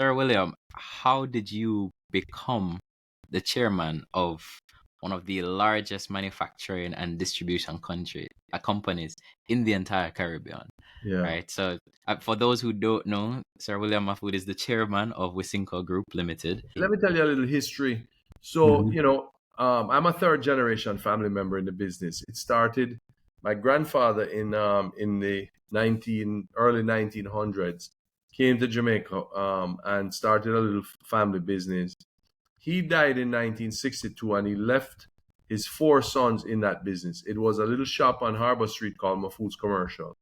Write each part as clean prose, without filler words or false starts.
Sir William, how did you become the chairman of one of the largest manufacturing and distribution companies in the entire Caribbean? Yeah. Right. So, for those who don't know, Sir William Mahfood is the chairman of Wisynco Group Limited. Let me tell you a little history. So, Mhm. I'm a third generation family member in the business. It started my grandfather in the early 1900s came to Jamaica and started a little family business. He died in 1962 and he left his four sons in that business. It was a little shop on Harbor Street called Mahfood's Commercial.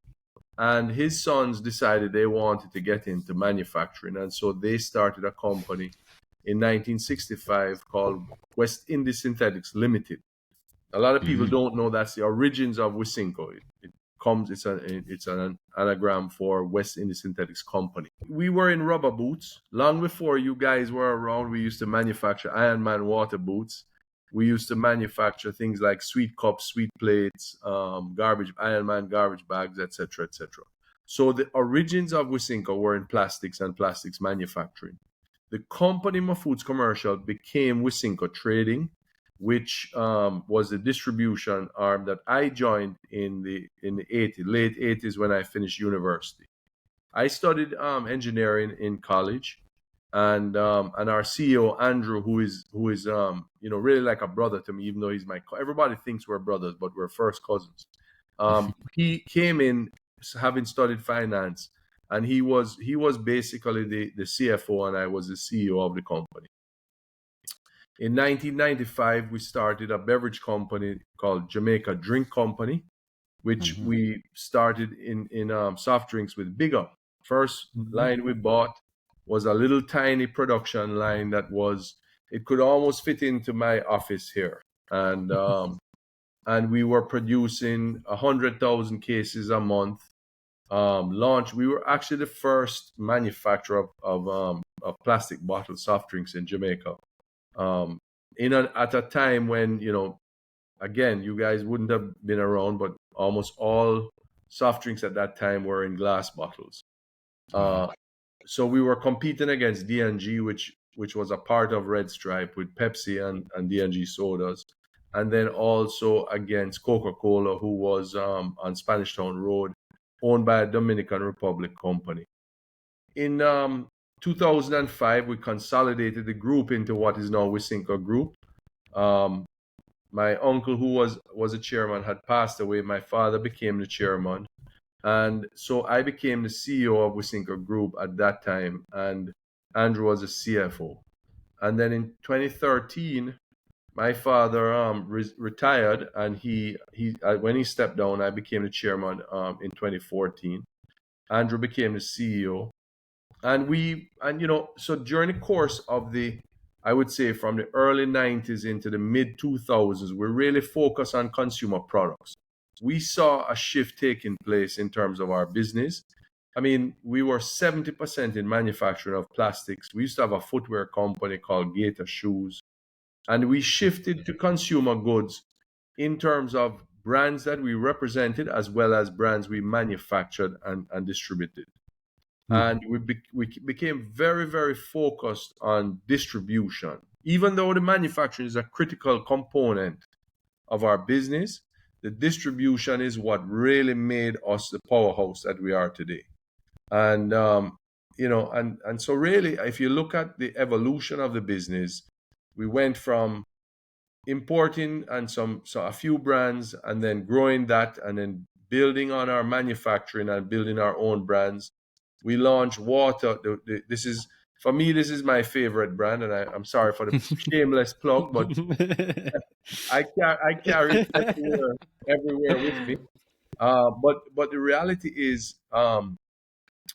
And his sons decided they wanted to get into manufacturing. And so they started a company in 1965 called West Indies Synthetics Limited. A lot of people Mhm. don't know that's the origins of Wisynco. It's an anagram for West Indies Synthetics Company. We were in rubber boots long before you guys were around. We used to manufacture Iron Man water boots. We used to manufacture things like sweet cups, sweet plates, garbage Iron Man garbage bags, etc., etc. So the origins of Wisynco were in plastics and plastics manufacturing. The company Mahfood's Commercial became Wisynco Trading, which was the distribution arm that I joined in the late 80s when I finished university. I studied engineering in college, and our CEO Andrew, who is really like a brother to me, even though everybody thinks we're brothers, but we're first cousins. He came in having studied finance, and he was basically the CFO, and I was the CEO of the company. In 1995, we started a beverage company called Jamaica Drink Company, which Mhm. we started in soft drinks with Big Up. First Mhm. line we bought was a little tiny production line it could almost fit into my office here, and we were producing 100,000 cases a month. Launch. We were actually the first manufacturer of plastic bottled soft drinks in Jamaica. Um, at a time when again, you guys wouldn't have been around, but almost all soft drinks at that time were in glass bottles. Wow. Uh, so we were competing against D&G, which was a part of Red Stripe with Pepsi and D&G sodas, and then also against Coca-Cola, who was on Spanish Town Road, owned by a Dominican Republic company. In 2005, we consolidated the group into what is now Wisynco Group. Um, my uncle, who was a chairman, had passed away. My father became the chairman, and so I became the CEO of Wisynco Group at that time, and Andrew was the CFO. And then in 2013, my father retired, and he when he stepped down, I became the chairman in 2014. Andrew became the CEO, so during the course of I would say from the early 90s into the mid 2000s, we really focused on consumer products. We saw a shift taking place in terms of our business. I mean, we were 70% in manufacturing of plastics. We used to have a footwear company called Gator Shoes, and we shifted to consumer goods in terms of brands that we represented as well as brands we manufactured and distributed. And we became very, very focused on distribution. Even though the manufacturing is a critical component of our business, the distribution is what really made us the powerhouse that we are today. And and so really, if you look at the evolution of the business, we went from importing and a few brands, and then growing that, and then building on our manufacturing and building our own brands. We launched water. This is for me. This is my favorite brand, and I'm sorry for the shameless plug, but I carry it everywhere with me. But the reality is,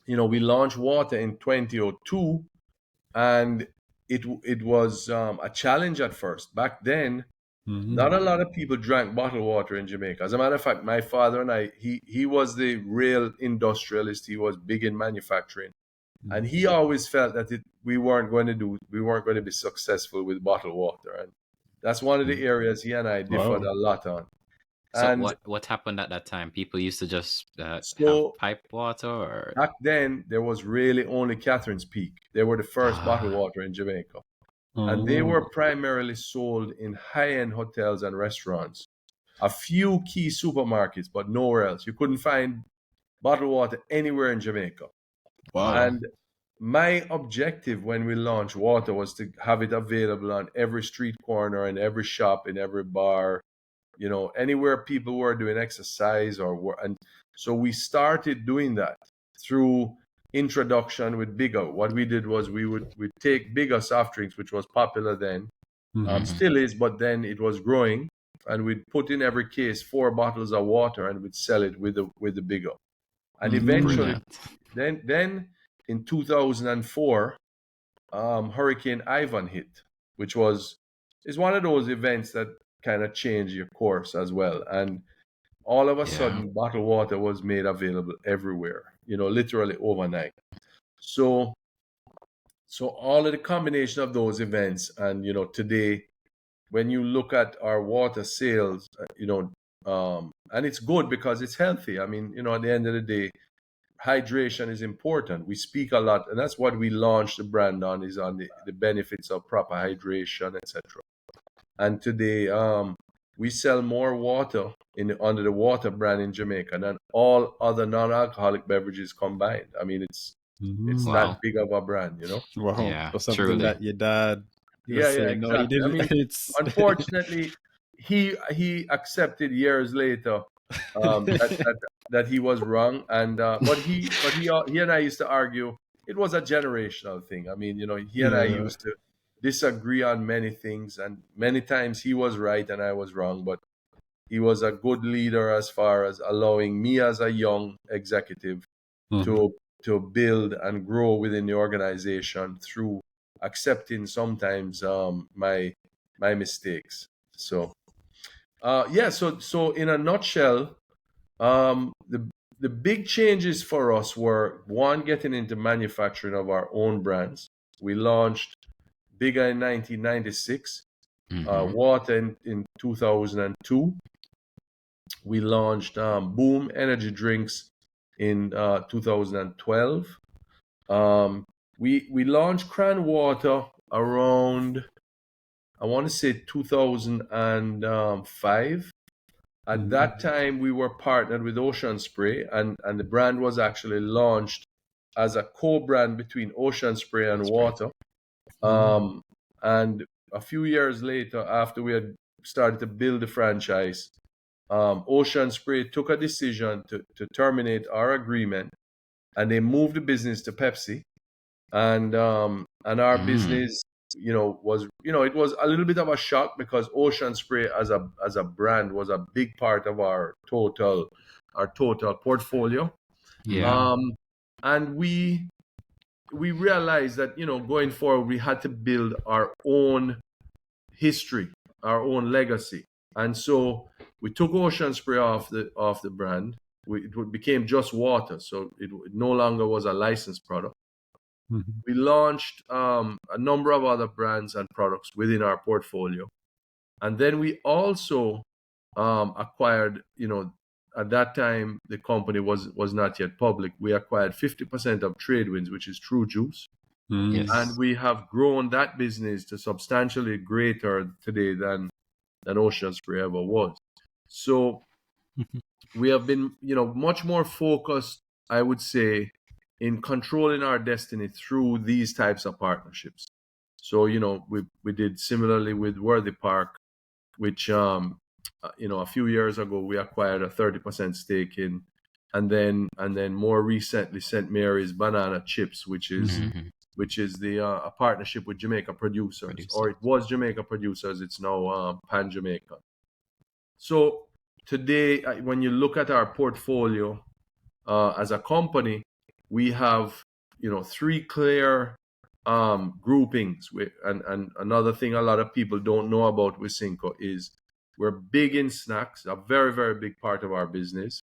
we launched water in 2002, and it was a challenge at first. Back then, Mhm. not a lot of people drank bottled water in Jamaica. As a matter of fact, my father and he was the real industrialist. He was big in manufacturing, and he always felt that we weren't going to be successful with bottled water, and that's one of the areas he and I differed Wow. a lot on. So And what happened at that time? People used to just have so pipe water, or back then, there was really only Catherine's Peak. They were the first bottled ah, water in Jamaica. And they Oh, were primarily sold in high-end hotels and restaurants. A few key supermarkets, but nowhere else. You couldn't find bottled water anywhere in Jamaica. wow. And my objective when we launched water was to have it available on every street corner, in every shop, in every bar, anywhere people were doing exercise and so we started doing that through introduction with bigger. What we did was we'd take bigger soft drinks, which was popular then, Mhm. still is, but then it was growing, and we'd put in every case 4 bottles of water, and we'd sell it with the bigger. And eventually, brilliant. then in 2004, Hurricane Ivan hit, which is one of those events that kind of change your course as well. And all of a Yeah. sudden, bottled water was made available everywhere, literally overnight. So, so all of the combination of those events, and today, when you look at our water sales, and it's good because it's healthy. I mean, at the end of the day, hydration is important. We speak a lot, and that's what we launched the brand on, is on the benefits of proper hydration, etc. And today, we sell more water under the water brand in Jamaica than all other non-alcoholic beverages combined. I mean, it's Mm. that Wow. big of a brand, Wow. Yeah, Or something truly. that your dad Yeah, was yeah, saying. No, he exactly. I didn't. mean, It's unfortunately, he accepted years later, that he was wrong, and but he and I used to argue. It was a generational thing. I mean, he and I yeah. used to disagree on many things, and many times he was right and I was wrong. But he was a good leader as far as allowing me as a young executive Mhm. to build and grow within the organization through accepting sometimes my mistakes. So yeah, so in a nutshell, the big changes for us were, one, getting into manufacturing of our own brands. We launched bigger in 1996, Mm-hmm. water in 2002. We launched Boom Energy Drinks in 2012. Um, we launched Cran Water around, I want to say, 2005. At that Mhm. time, we were partnered with Ocean Spray, and the brand was actually launched as a co-brand between Ocean Spray and That's great. Water. Mhm. Um, and a few years later, after we had started to build the franchise, Ocean Spray took a decision to terminate our agreement, and they moved the business to Pepsi. And our Mm. business, was, it was a little bit of a shock, because Ocean Spray as a brand was a big part of our total portfolio. Yeah. Mhm. And we realized that, going forward, we had to build our own history, our own legacy. And so we took Ocean Spray off the brand. It became just water, so it no longer was a licensed product. Mhm. We launched a number of other brands and products within our portfolio. And then we also acquired, at that time, the company was not yet public. We acquired 50% of Tradewinds, which is True Juice. Mm. And Yes. we have grown that business to substantially greater today than Ocean Spray ever was. So we have been, much more focused, I would say, in controlling our destiny through these types of partnerships. So, we did similarly with Worthy Park, which, a few years ago we acquired a 30% stake in, and then more recently St. Mary's Banana Chips, which is Mhm. Mm-hmm. which is the a partnership with Jamaica Producers, or Producer. it was Jamaica Producers. It's now Pan Jamaica. So today, when you look at our portfolio as a company, we have, three clear groupings. And another thing a lot of people don't know about Wisynco is we're big in snacks, a very, very big part of our business.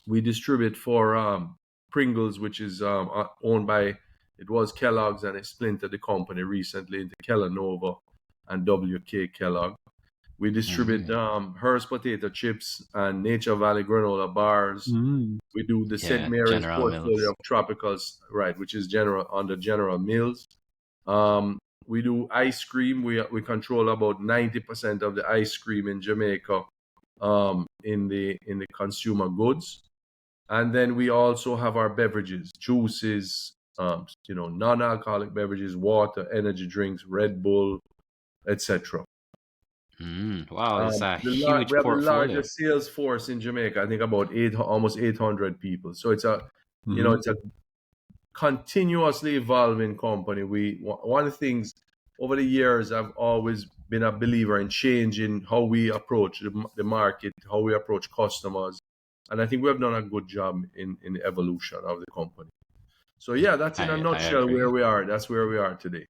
We distribute for Pringles, which is owned by, it was Kellogg's, and it splintered the company recently into Kellanova and WK Kellogg. We distribute Hearst potato chips and Nature Valley granola bars. We do the St. Mary's General portfolio Mills. of tropicals, right, which is under General Mills. We do ice cream. We control about 90% of the ice cream in Jamaica, in the consumer goods. And then we also have our beverages, juices, non-alcoholic beverages, water, energy drinks, Red Bull, etc. Wow, it's a We huge have the portfolio. largest sales force in Jamaica. I think about almost 800 people. So it's a continuously evolving company. One of the things over the years, I've always been a believer in changing how we approach the market, how we approach customers, and I think we have done a good job in the evolution of the company. So yeah, that's in a I nutshell agree. where we are. That's where we are today.